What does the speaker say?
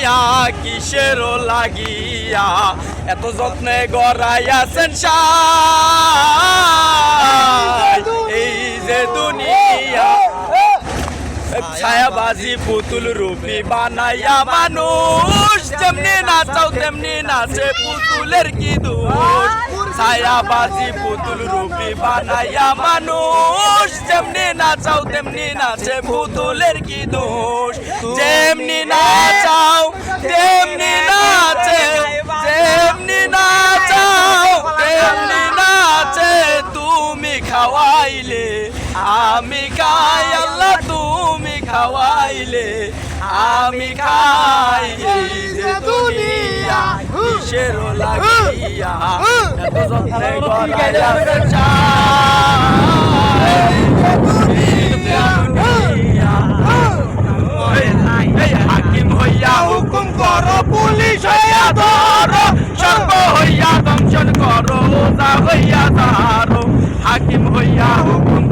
দুনিয়া কিসের লাগিয়া এত যত্নে গড়াইয়াছেন সাই এই যে দুনিয়া ছায়াবাজি পুতুল রূপী বানাইয়া মানুষ যেমনি নাচাও তেমনি নাচে পুতুলের কি দোষ ছায়াবাজি পুতুল রূপী বানাইয়া মানুষ যেমনি নাচাও তেমনি নাচে পুতুলের কি দোষ যেমনি নাচাও তেমনি নাচে যেমনি নাচাও তেমনি নাচে তুমি খাওয়াইলে আমি খাই আল্লাহ তুমি খাওয়াইলে আমি খাই এই যে দুনিয়া কিসের লাগিয়া এত যত্নে গড়াইয়াছেন সাই হাকিম হইয়া হুকুম করো পুলিশ হইয়া ধরো সর্ব হইয়া দংশন করো ওজা হইয়া ধরো হাকিম হইয়া হুকুম